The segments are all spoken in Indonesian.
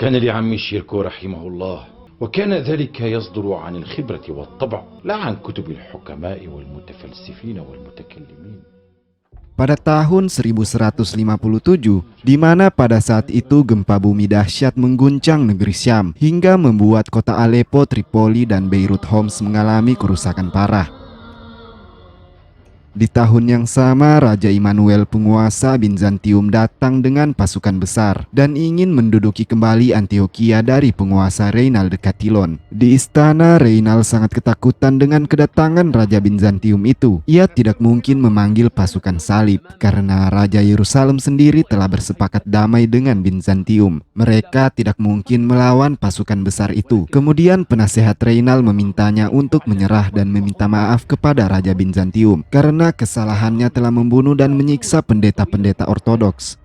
كان لعمي شيركو رحمه الله، وكان ذلك يصدر عن الخبرة والطبع لا عن كتب الحكماء والمتفلسفين والمتكلمين. Pada tahun 1157, di mana pada saat itu gempa bumi dahsyat mengguncang negeri Syam hingga membuat kota Aleppo, Tripoli, dan Beirut Homs mengalami kerusakan parah. Di tahun yang sama, Raja Immanuel penguasa Bizantium datang dengan pasukan besar dan ingin menduduki kembali Antioquia dari penguasa Reynald de Catillon. Di istana, Reynald sangat ketakutan dengan kedatangan Raja Bizantium itu. Ia tidak mungkin memanggil pasukan salib karena Raja Yerusalem sendiri telah bersepakat damai dengan Bizantium. Mereka tidak mungkin melawan pasukan besar itu. Kemudian penasehat Reynald memintanya untuk menyerah dan meminta maaf kepada Raja Bizantium karena kesalahannya telah membunuh dan menyiksa pendeta-pendeta Ortodoks.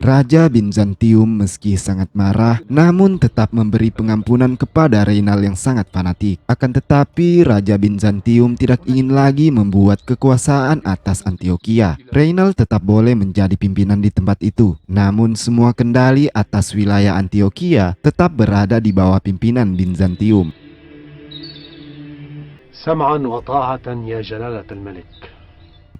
Raja Bizantium meski sangat marah, namun tetap memberi pengampunan kepada Reynald yang sangat fanatik. Akan tetapi Raja Bizantium tidak ingin lagi membuat kekuasaan atas Antioquia. Reynald tetap boleh menjadi pimpinan di tempat itu, namun semua kendali atas wilayah Antioquia tetap berada di bawah pimpinan Bizantium. سمعا وطاعة يا جلالة الملك.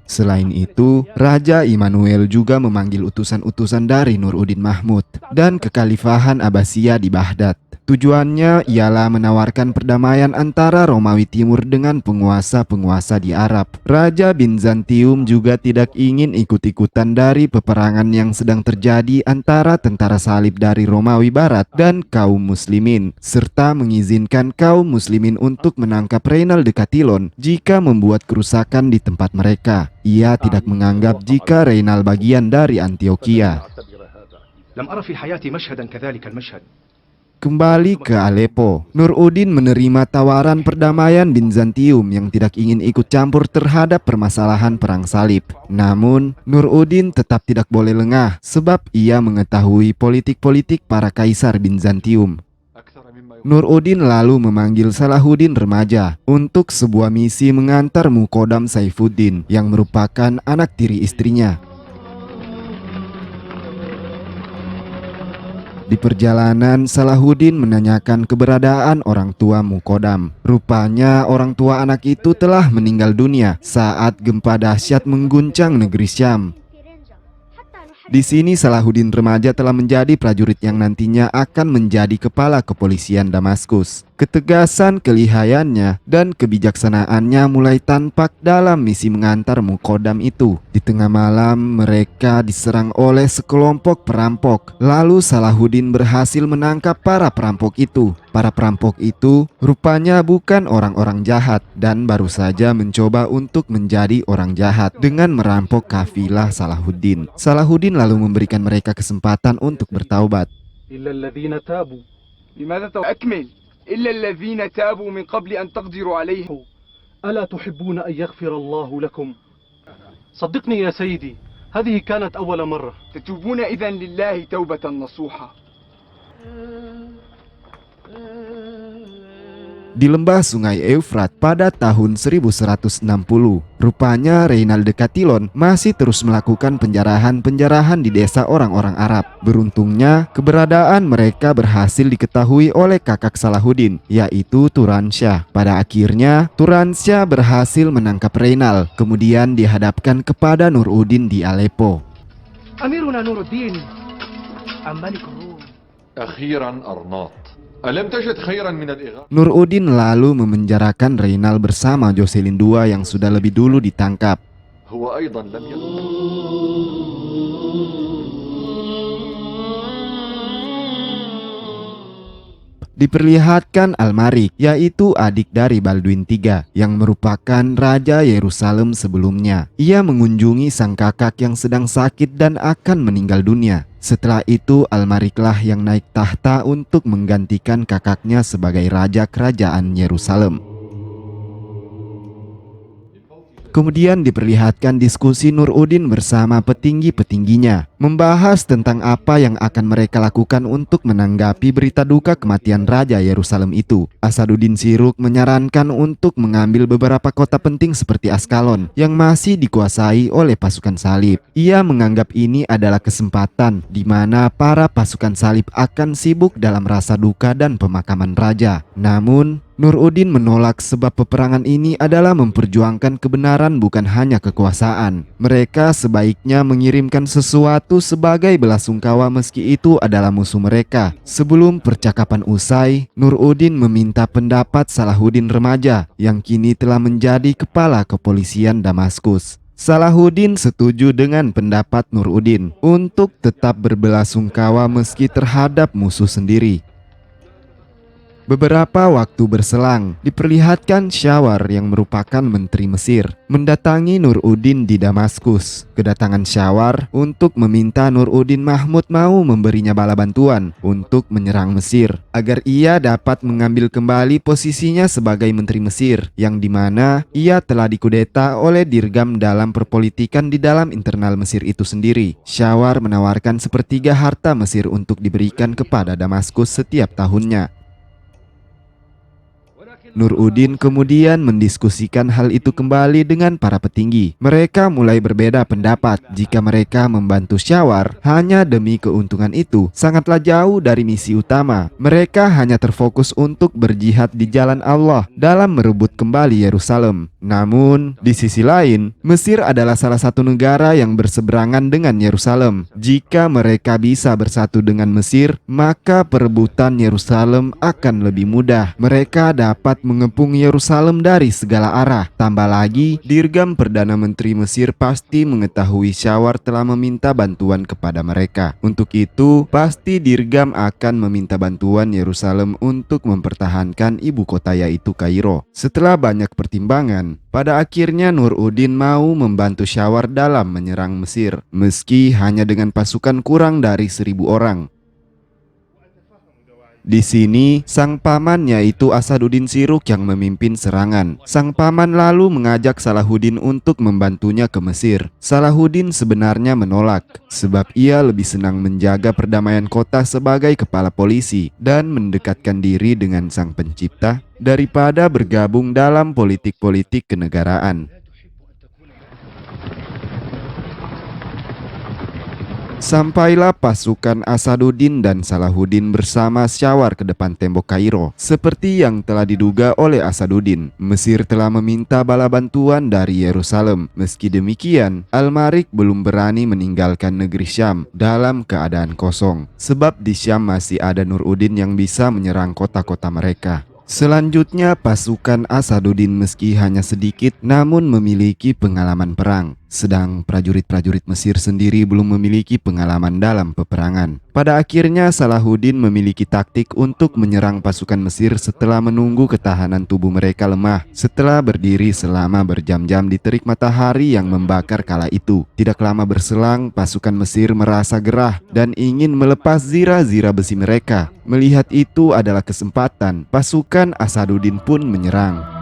Selain itu, Raja Immanuel juga memanggil utusan-utusan dari Nuruddin Mahmud dan kekhalifahan Abbasiyah di Baghdad. Tujuannya ialah menawarkan perdamaian antara Romawi Timur dengan penguasa-penguasa di Arab. Raja Bizantium juga tidak ingin ikut-ikutan dari peperangan yang sedang terjadi antara tentara salib dari Romawi Barat dan kaum muslimin, serta mengizinkan kaum muslimin untuk menangkap Reynald de Catillon jika membuat kerusakan di tempat mereka. Ia tidak menganggap jika Reynald bagian dari Antioquia. Kembali ke Aleppo, Nuruddin menerima tawaran perdamaian Bizantium yang tidak ingin ikut campur terhadap permasalahan perang salib. Namun, Nuruddin tetap tidak boleh lengah sebab ia mengetahui politik-politik para kaisar Bizantium. Nuruddin lalu memanggil Salahuddin remaja untuk sebuah misi mengantar Muqaddam Saifuddin yang merupakan anak tiri istrinya. Di perjalanan, Salahuddin menanyakan keberadaan orang tua Muqaddam. Rupanya orang tua anak itu telah meninggal dunia saat gempa dahsyat mengguncang negeri Syam. Di sini Salahuddin remaja telah menjadi prajurit yang nantinya akan menjadi kepala kepolisian Damaskus. Ketegasan, kelihayannya, dan kebijaksanaannya mulai tampak dalam misi mengantar Muqaddam itu. Di tengah malam, mereka diserang oleh sekelompok perampok. Lalu Salahuddin berhasil menangkap para perampok itu. Para perampok itu rupanya bukan orang-orang jahat dan baru saja mencoba untuk menjadi orang jahat dengan merampok kafilah Salahuddin. Salahuddin lalu memberikan mereka kesempatan untuk bertaubat. إلا الذين تابوا من قبل أن تقدروا عليهم ألا تحبون أن يغفر الله لكم؟ صدقني يا سيدي، هذه كانت أول مرة. تتوبون إذن لله توبة نصوحة. Di lembah sungai Eufrat pada tahun 1160, rupanya Reynald de Catillon masih terus melakukan penjarahan-penjarahan di desa orang-orang Arab. Beruntungnya, keberadaan mereka berhasil diketahui oleh kakak Salahuddin, yaitu Turansyah. Pada akhirnya, Turansyah berhasil menangkap Reynald, kemudian dihadapkan kepada Nuruddin di Aleppo. أميرنا نور الدين الملك الروم. أخيرا أرناط. Nuruddin lalu memenjarakan Reynald bersama Jocelyn II yang sudah lebih dulu ditangkap. Diperlihatkan Al-Malik, yaitu adik dari Balduin III yang merupakan Raja Yerusalem sebelumnya. Ia mengunjungi sang kakak yang sedang sakit dan akan meninggal dunia. Setelah itu Al-Maliklah yang naik tahta untuk menggantikan kakaknya sebagai raja kerajaan Yerusalem. Kemudian diperlihatkan diskusi Nuruddin bersama petinggi-petingginya. membahas tentang apa yang akan mereka lakukan untuk menanggapi berita duka kematian Raja Yerusalem itu. Asaduddin Siruk menyarankan untuk mengambil beberapa kota penting seperti Askalon yang masih dikuasai oleh pasukan salib. Ia menganggap ini adalah kesempatan di mana para pasukan salib akan sibuk dalam rasa duka dan pemakaman raja. Namun Nur-Udin menolak sebab peperangan ini adalah memperjuangkan kebenaran bukan hanya kekuasaan. Mereka sebaiknya mengirimkan sesuatu sebagai belasungkawa meski itu adalah musuh mereka. Sebelum percakapan usai, Nur-Udin meminta pendapat Salahuddin remaja yang kini telah menjadi kepala kepolisian Damaskus. Salahuddin setuju dengan pendapat Nur-Udin untuk tetap berbelasungkawa meski terhadap musuh sendiri. Beberapa waktu berselang, diperlihatkan Syawar yang merupakan menteri Mesir mendatangi Nur-Udin di Damaskus. Kedatangan Syawar untuk meminta Nur-Udin Mahmud mau memberinya bala bantuan untuk menyerang Mesir agar ia dapat mengambil kembali posisinya sebagai menteri Mesir yang dimana ia telah dikudeta oleh Dirgam dalam perpolitikan di dalam internal Mesir itu sendiri. Syawar menawarkan sepertiga harta Mesir untuk diberikan kepada Damaskus setiap tahunnya. Nur-Udin kemudian mendiskusikan hal itu kembali dengan para petinggi. Mereka mulai berbeda pendapat jika mereka membantu Syawar hanya demi keuntungan itu sangatlah jauh dari misi utama. Mereka hanya terfokus untuk berjihad di jalan Allah dalam merebut kembali Yerusalem. Namun, di sisi lain, Mesir adalah salah satu negara yang berseberangan dengan Yerusalem. Jika mereka bisa bersatu dengan Mesir, maka perebutan Yerusalem akan lebih mudah. Mereka dapat mengepung Yerusalem dari segala arah. Tambah lagi, Dirgam Perdana Menteri Mesir pasti mengetahui Syawar telah meminta bantuan kepada mereka. Untuk itu, pasti Dirgam akan meminta bantuan Yerusalem untuk mempertahankan ibu kota yaitu Kairo. Setelah banyak pertimbangan, pada akhirnya Nur-Udin mau membantu Syawar dalam menyerang Mesir, meski hanya dengan pasukan kurang dari 1.000 orang. Di sini, sang paman yaitu Asaduddin Siruk yang memimpin serangan. Sang paman lalu mengajak Salahuddin untuk membantunya ke Mesir. Salahuddin sebenarnya menolak, sebab ia lebih senang menjaga perdamaian kota sebagai kepala polisi dan mendekatkan diri dengan sang pencipta daripada bergabung dalam politik-politik kenegaraan. Sampailah pasukan Asaduddin dan Salahuddin bersama Syawar ke depan tembok Kairo. Seperti yang telah diduga oleh Asaduddin, Mesir telah meminta bala bantuan dari Yerusalem. Meski demikian, Al-Malik belum berani meninggalkan negeri Syam dalam keadaan kosong, sebab di Syam masih ada Nur-Udin yang bisa menyerang kota-kota mereka. Selanjutnya, pasukan Asaduddin meski hanya sedikit namun memiliki pengalaman perang. Sedang prajurit-prajurit Mesir sendiri belum memiliki pengalaman dalam peperangan. Pada akhirnya Salahuddin memiliki taktik untuk menyerang pasukan Mesir setelah menunggu ketahanan tubuh mereka lemah. Setelah berdiri selama berjam-jam di terik matahari yang membakar kala itu, tidak lama berselang pasukan Mesir merasa gerah dan ingin melepas zira-zira besi mereka. Melihat itu adalah kesempatan, pasukan Asaduddin pun menyerang.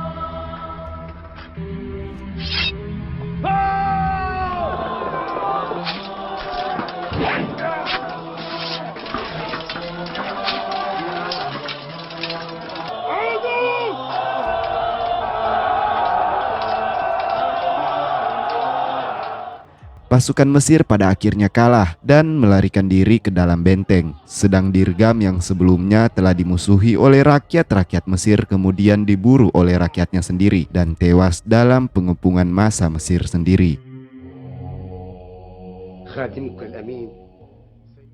Pasukan Mesir pada akhirnya kalah dan melarikan diri ke dalam benteng. Sedang Dirgam yang sebelumnya telah dimusuhi oleh rakyat-rakyat Mesir kemudian diburu oleh rakyatnya sendiri dan tewas dalam pengepungan massa Mesir sendiri.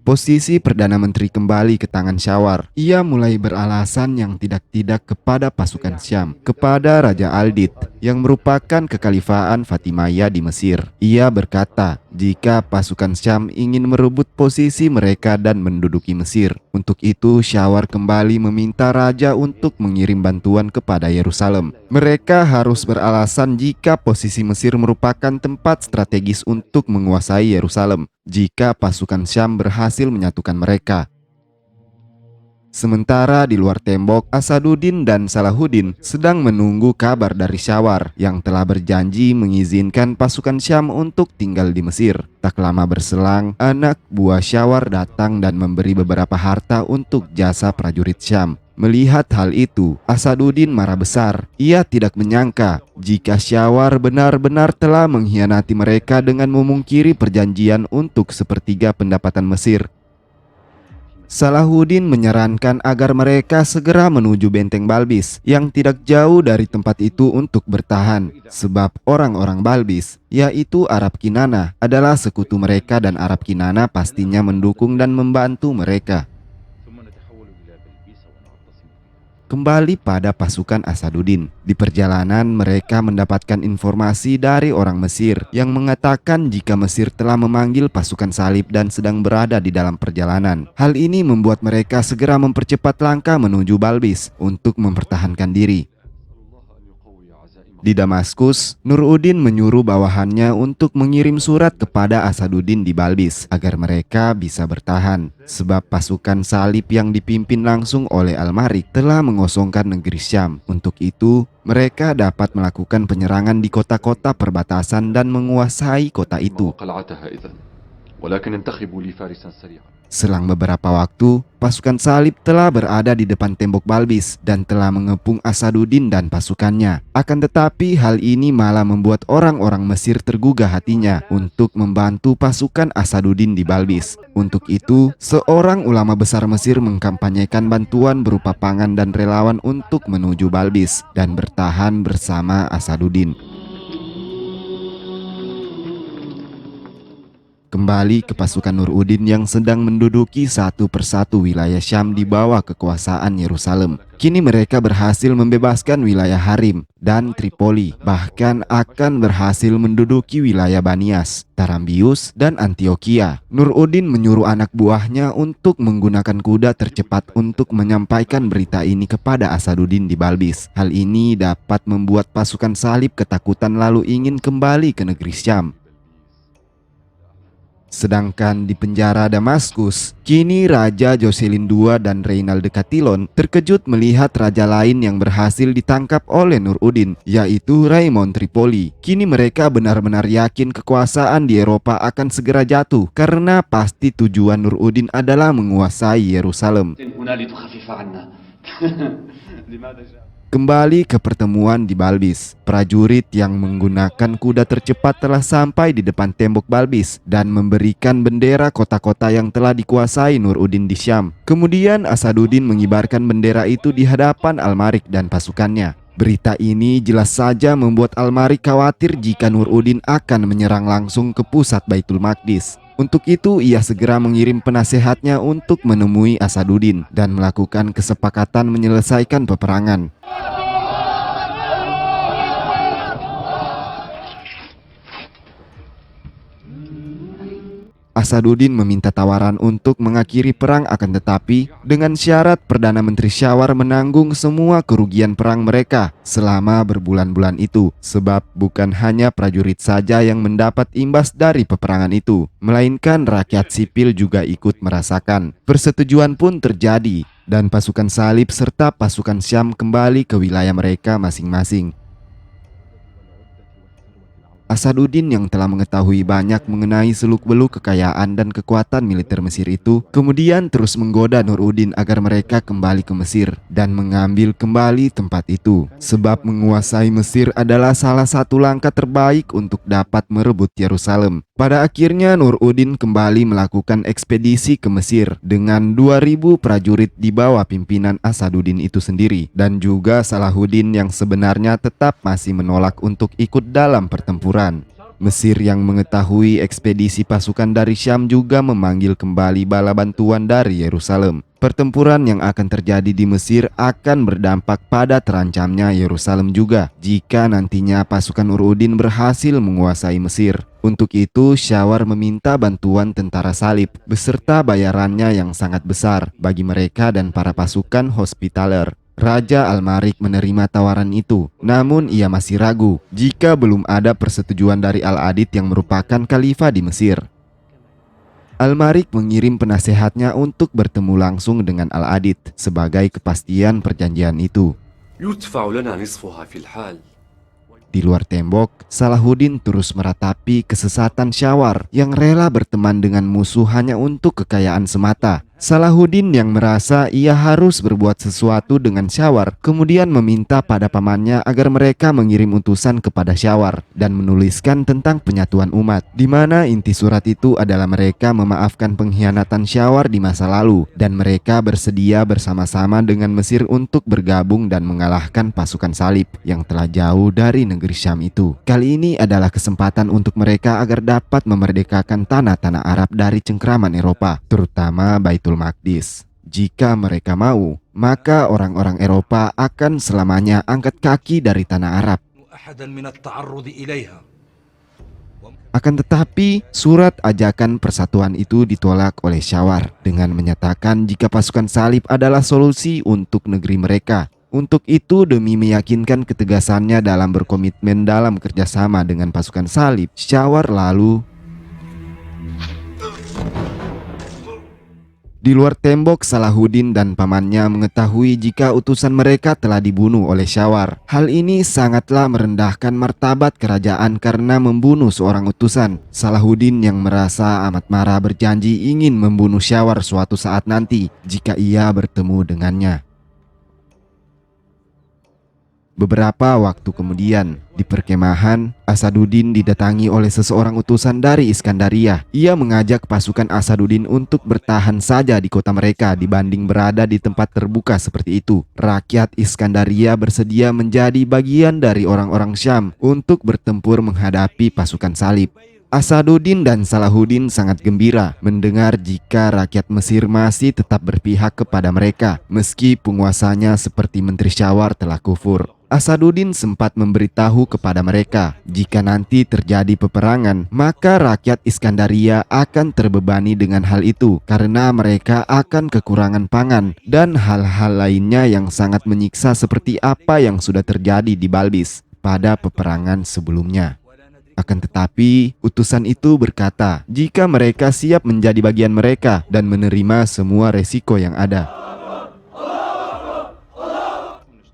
Posisi Perdana Menteri kembali ke tangan Syawar. Ia mulai beralasan yang tidak-tidak kepada pasukan Syam, kepada Raja Aldid yang merupakan kekhalifahan Fatimiyah di Mesir. Ia berkata, jika pasukan Syam ingin merebut posisi mereka dan menduduki Mesir. Untuk itu Syawar kembali meminta raja untuk mengirim bantuan kepada Yerusalem. Mereka harus beralasan jika posisi Mesir merupakan tempat strategis untuk menguasai Yerusalem jika pasukan Syam berhasil menyatukan mereka. Sementara di luar tembok, Asaduddin dan Salahuddin sedang menunggu kabar dari Syawar yang telah berjanji mengizinkan pasukan Syam untuk tinggal di Mesir. Tak lama berselang, anak buah Syawar datang dan memberi beberapa harta untuk jasa prajurit Syam. Melihat hal itu, Asaduddin marah besar. Ia tidak menyangka jika Syawar benar-benar telah mengkhianati mereka dengan memungkiri perjanjian untuk sepertiga pendapatan Mesir. Salahuddin menyarankan agar mereka segera menuju benteng Balbis yang tidak jauh dari tempat itu untuk bertahan, sebab orang-orang Balbis, yaitu Arab Kinana, adalah sekutu mereka dan Arab Kinana pastinya mendukung dan membantu mereka. Kembali pada pasukan Asaduddin. Di perjalanan mereka mendapatkan informasi dari orang Mesir yang mengatakan jika Mesir telah memanggil pasukan salib dan sedang berada di dalam perjalanan. Hal ini membuat mereka segera mempercepat langkah menuju Balbis untuk mempertahankan diri. Di Damaskus, Nuruddin menyuruh bawahannya untuk mengirim surat kepada Asaduddin di Balbis agar mereka bisa bertahan, sebab pasukan salib yang dipimpin langsung oleh Al-Malik telah mengosongkan negeri Syam. Untuk itu, mereka dapat melakukan penyerangan di kota-kota perbatasan dan menguasai kota itu. Selang beberapa waktu, pasukan salib telah berada di depan tembok Balbis dan telah mengepung Asaduddin dan pasukannya. Akan tetapi hal ini malah membuat orang-orang Mesir tergugah hatinya untuk membantu pasukan Asaduddin di Balbis. Untuk itu, seorang ulama besar Mesir mengkampanyekan bantuan berupa pangan dan relawan untuk menuju Balbis dan bertahan bersama Asaduddin. Kembali ke pasukan Nuruddin yang sedang menduduki satu persatu wilayah Syam di bawah kekuasaan Yerusalem. Kini mereka berhasil membebaskan wilayah Harim dan Tripoli, bahkan akan berhasil menduduki wilayah Banias, Tarambius, dan Antioquia. Nuruddin menyuruh anak buahnya untuk menggunakan kuda tercepat untuk menyampaikan berita ini kepada Asaduddin di Balbis. Hal ini dapat membuat pasukan salib ketakutan lalu ingin kembali ke negeri Syam. Sedangkan di penjara Damaskus, kini Raja Joselin II dan Reynald de Catillon terkejut melihat raja lain yang berhasil ditangkap oleh Nuruddin, yaitu Raymond Tripoli. Kini mereka benar-benar yakin kekuasaan di Eropa akan segera jatuh, karena pasti tujuan Nuruddin adalah menguasai Yerusalem. Kembali ke pertemuan di Balbis, prajurit yang menggunakan kuda tercepat telah sampai di depan tembok Balbis dan memberikan bendera kota-kota yang telah dikuasai Nuruddin di Syam. Kemudian Asaduddin mengibarkan bendera itu di hadapan Al-Malik dan pasukannya. Berita ini jelas saja membuat Al-Malik khawatir jika Nuruddin akan menyerang langsung ke pusat Baitul Maqdis. Untuk itu ia segera mengirim penasehatnya untuk menemui Asaduddin dan melakukan kesepakatan menyelesaikan peperangan. Asaduddin meminta tawaran untuk mengakhiri perang, akan tetapi dengan syarat Perdana Menteri Syawar menanggung semua kerugian perang mereka selama berbulan-bulan itu, sebab bukan hanya prajurit saja yang mendapat imbas dari peperangan itu, melainkan rakyat sipil juga ikut merasakan. Persetujuan pun terjadi dan pasukan salib serta pasukan Syam kembali ke wilayah mereka masing-masing. Asaduddin yang telah mengetahui banyak mengenai seluk-beluk kekayaan dan kekuatan militer Mesir itu, kemudian terus menggoda Nuruddin agar mereka kembali ke Mesir dan mengambil kembali tempat itu. Sebab menguasai Mesir adalah salah satu langkah terbaik untuk dapat merebut Yerusalem. Pada akhirnya Nuruddin kembali melakukan ekspedisi ke Mesir dengan 2.000 prajurit di bawah pimpinan Asaduddin itu sendiri, dan juga Salahuddin yang sebenarnya tetap masih menolak untuk ikut dalam pertempuran. Mesir yang mengetahui ekspedisi pasukan dari Syam juga memanggil kembali bala bantuan dari Yerusalem. Pertempuran yang akan terjadi di Mesir akan berdampak pada terancamnya Yerusalem juga jika nantinya pasukan Nuruddin berhasil menguasai Mesir. Untuk itu Syawar meminta bantuan tentara salib beserta bayarannya yang sangat besar bagi mereka dan para pasukan Hospitaller. Raja Al-Malik menerima tawaran itu, namun ia masih ragu jika belum ada persetujuan dari Al-Adid yang merupakan khalifah di Mesir. Al-Malik mengirim penasehatnya untuk bertemu langsung dengan Al-Adid sebagai kepastian perjanjian itu. يدفع لنا نصفها في الحال. Di luar tembok, Salahuddin terus meratapi kesesatan Syawar yang rela berteman dengan musuh hanya untuk kekayaan semata. Salahuddin yang merasa ia harus berbuat sesuatu dengan Syawar kemudian meminta pada pamannya agar mereka mengirim utusan kepada Syawar dan menuliskan tentang penyatuan umat, di mana inti surat itu adalah mereka memaafkan pengkhianatan Syawar di masa lalu dan mereka bersedia bersama-sama dengan Mesir untuk bergabung dan mengalahkan pasukan salib yang telah jauh dari negeri Syam itu. Kali ini adalah kesempatan untuk mereka agar dapat memerdekakan tanah-tanah Arab dari cengkraman Eropa, terutama Baitul Maqdis. Jika mereka mau, maka orang-orang Eropa akan selamanya angkat kaki dari tanah Arab. Akan tetapi, surat ajakan persatuan itu ditolak oleh Syawar dengan menyatakan jika pasukan salib adalah solusi untuk negeri mereka. Untuk itu, demi meyakinkan ketegasannya dalam berkomitmen dalam kerjasama dengan pasukan salib, Syawar lalu di luar tembok. Salahuddin dan pamannya mengetahui jika utusan mereka telah dibunuh oleh Syawar. Hal ini sangatlah merendahkan martabat kerajaan karena membunuh seorang utusan. Salahuddin yang merasa amat marah berjanji ingin membunuh Syawar suatu saat nanti jika ia bertemu dengannya. Beberapa waktu kemudian, di perkemahan, Asaduddin didatangi oleh seseorang utusan dari Iskandaria. Ia mengajak pasukan Asaduddin untuk bertahan saja di kota mereka dibanding berada di tempat terbuka seperti itu. Rakyat Iskandaria bersedia menjadi bagian dari orang-orang Syam untuk bertempur menghadapi pasukan salib. Asaduddin dan Salahuddin sangat gembira mendengar jika rakyat Mesir masih tetap berpihak kepada mereka meski penguasanya seperti Menteri Syawar telah kufur. Asaduddin sempat memberitahu kepada mereka jika nanti terjadi peperangan, maka rakyat Iskandaria akan terbebani dengan hal itu karena mereka akan kekurangan pangan dan hal-hal lainnya yang sangat menyiksa seperti apa yang sudah terjadi di Balbis pada peperangan sebelumnya. Akan tetapi, utusan itu berkata jika mereka siap menjadi bagian mereka dan menerima semua resiko yang ada.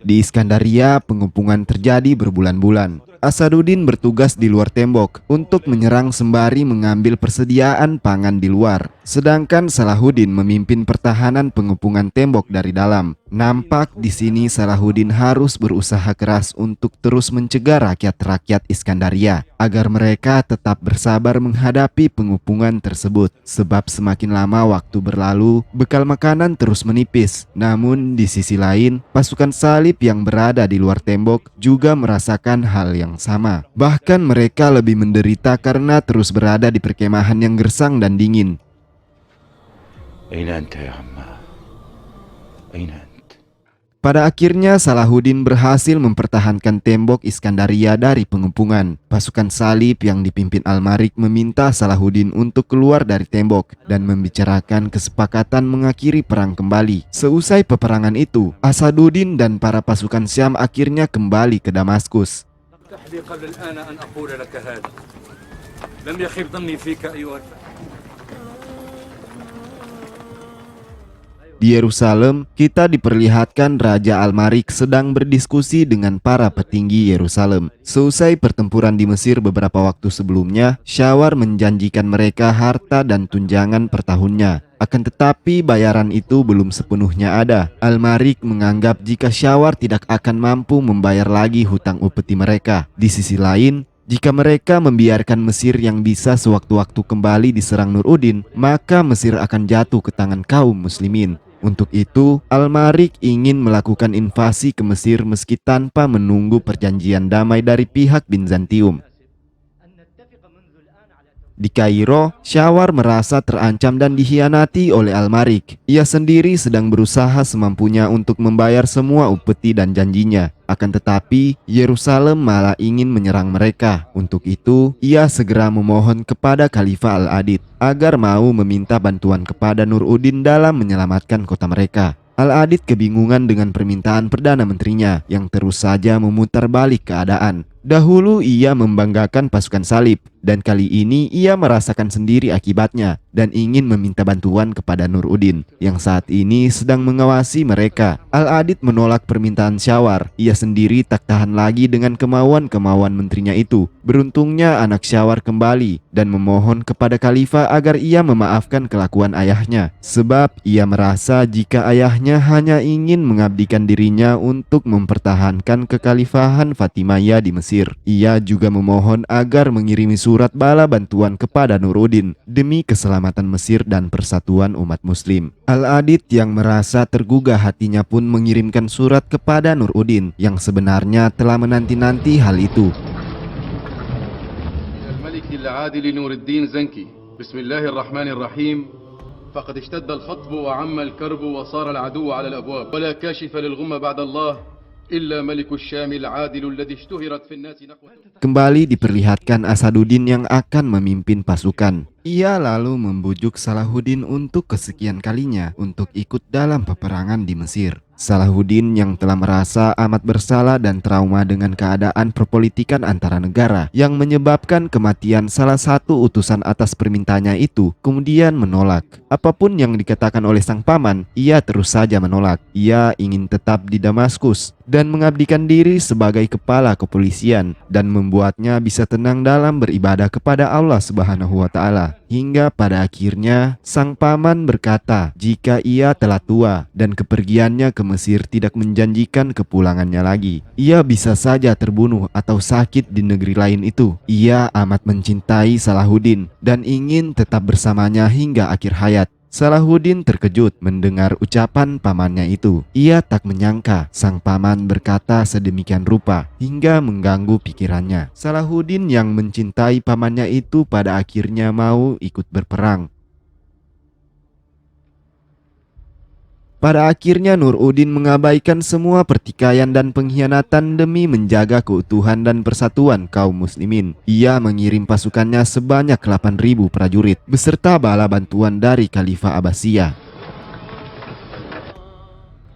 Di Iskandaria, pengepungan terjadi berbulan-bulan. Asaduddin bertugas di luar tembok untuk menyerang sembari mengambil persediaan pangan di luar. Sedangkan Salahuddin memimpin pertahanan pengepungan tembok dari dalam. Nampak di sini Salahuddin harus berusaha keras untuk terus mencegah rakyat-rakyat Iskandaria agar mereka tetap bersabar menghadapi pengepungan tersebut. Sebab semakin lama waktu berlalu, bekal makanan terus menipis. Namun di sisi lain, pasukan salib yang berada di luar tembok juga merasakan hal yang sama. Bahkan mereka lebih menderita karena terus berada di perkemahan yang gersang dan dingin. Aina anta ya amma? Aina anta? Pada akhirnya Salahuddin berhasil mempertahankan tembok Iskandaria dari pengepungan. Pasukan salib yang dipimpin Al-Malik meminta Salahuddin untuk keluar dari tembok dan membicarakan kesepakatan mengakhiri perang kembali. Seusai peperangan itu, Asaduddin dan para pasukan Syam akhirnya kembali ke Damaskus. Di Yerusalem, kita diperlihatkan Raja Al-Malik sedang berdiskusi dengan para petinggi Yerusalem. Seusai pertempuran di Mesir beberapa waktu sebelumnya, Syawar menjanjikan mereka harta dan tunjangan per tahunnya. Akan tetapi bayaran itu belum sepenuhnya ada. Al-Malik menganggap jika Syawar tidak akan mampu membayar lagi hutang upeti mereka. Di sisi lain, jika mereka membiarkan Mesir yang bisa sewaktu-waktu kembali diserang Nuruddin, maka Mesir akan jatuh ke tangan kaum muslimin. Untuk itu, Al-Malik ingin melakukan invasi ke Mesir meski tanpa menunggu perjanjian damai dari pihak Bizantium. Di Kairo, Syawar merasa terancam dan dikhianati oleh Al-Malik. Ia sendiri sedang berusaha semampunya untuk membayar semua upeti dan janjinya. Akan tetapi, Yerusalem malah ingin menyerang mereka. Untuk itu, ia segera memohon kepada Khalifah Al-Adid agar mau meminta bantuan kepada Nuruddin dalam menyelamatkan kota mereka. Al-Adid kebingungan dengan permintaan Perdana Menterinya yang terus saja memutar balik keadaan. Dahulu ia membanggakan pasukan salib, dan kali ini ia merasakan sendiri akibatnya dan ingin meminta bantuan kepada Nurudin yang saat ini sedang mengawasi mereka. Al-Adid menolak permintaan Syawar. Ia sendiri tak tahan lagi dengan kemauan-kemauan menterinya itu. Beruntungnya anak Syawar kembali dan memohon kepada Khalifah agar ia memaafkan kelakuan ayahnya, sebab ia merasa jika ayahnya hanya ingin mengabdikan dirinya untuk mempertahankan kekhalifahan Fatimiyah di Mesir. Ia juga memohon agar mengirimi surat bala bantuan kepada Nurudin demi keselamatan Mesir dan persatuan umat muslim. Al-Adid yang merasa tergugah hatinya pun mengirimkan surat kepada Nurudin yang sebenarnya telah menanti-nanti hal itu. الملك العادل نور الدين زنكي بسم الله الرحمن الرحيم فقد اشتد الخطب وعم الكرب وصار العدو على الأبواب ولا كاشف للغمة بعد الله إلا ملك الشام العادل الذي اشتهرت في الناس نحوه. Kembali diperlihatkan Asaduddin yang akan memimpin pasukan. Ia lalu membujuk Salahuddin untuk kesekian kalinya untuk ikut dalam peperangan di Mesir. Salahuddin yang telah merasa amat bersalah dan trauma dengan keadaan perpolitikan antara negara yang menyebabkan kematian salah satu utusan atas permintaannya itu, kemudian menolak. Apapun yang dikatakan oleh sang paman, ia terus saja menolak. Ia ingin tetap di Damaskus dan mengabdikan diri sebagai kepala kepolisian dan membuatnya bisa tenang dalam beribadah kepada Allah Subhanahu wa Ta'ala. Hingga pada akhirnya sang paman berkata jika ia telah tua dan kepergiannya ke Mesir tidak menjanjikan kepulangannya lagi. Ia bisa saja terbunuh atau sakit di negeri lain itu. Ia amat mencintai Salahuddin dan ingin tetap bersamanya hingga akhir hayat. Salahuddin terkejut mendengar ucapan pamannya itu. Ia tak menyangka sang paman berkata sedemikian rupa hingga mengganggu pikirannya. Salahuddin yang mencintai pamannya itu pada akhirnya mau ikut berperang. Pada akhirnya Nurudin mengabaikan semua pertikaian dan pengkhianatan demi menjaga keutuhan dan persatuan kaum muslimin. Ia mengirim pasukannya sebanyak 8.000 prajurit beserta bala bantuan dari Khalifah Abbasiyah.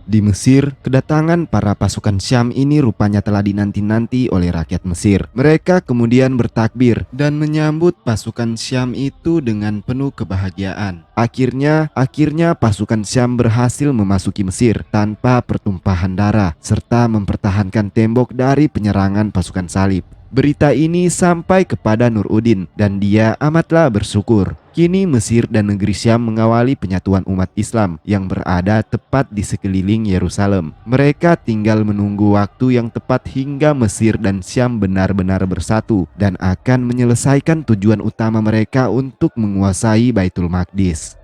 Di Mesir, kedatangan para pasukan Syam ini rupanya telah dinanti-nanti oleh rakyat Mesir. Mereka kemudian bertakbir dan menyambut pasukan Syam itu dengan penuh kebahagiaan. Akhirnya pasukan Syam berhasil memasuki Mesir tanpa pertumpahan darah serta mempertahankan tembok dari penyerangan pasukan salib. Berita ini sampai kepada Nurudin dan dia amatlah bersyukur. Kini Mesir dan negeri Syam mengawali penyatuan umat Islam yang berada tepat di sekeliling Yerusalem. Mereka tinggal menunggu waktu yang tepat hingga Mesir dan Syam benar-benar bersatu dan akan menyelesaikan tujuan utama mereka untuk menguasai Baitul Maqdis.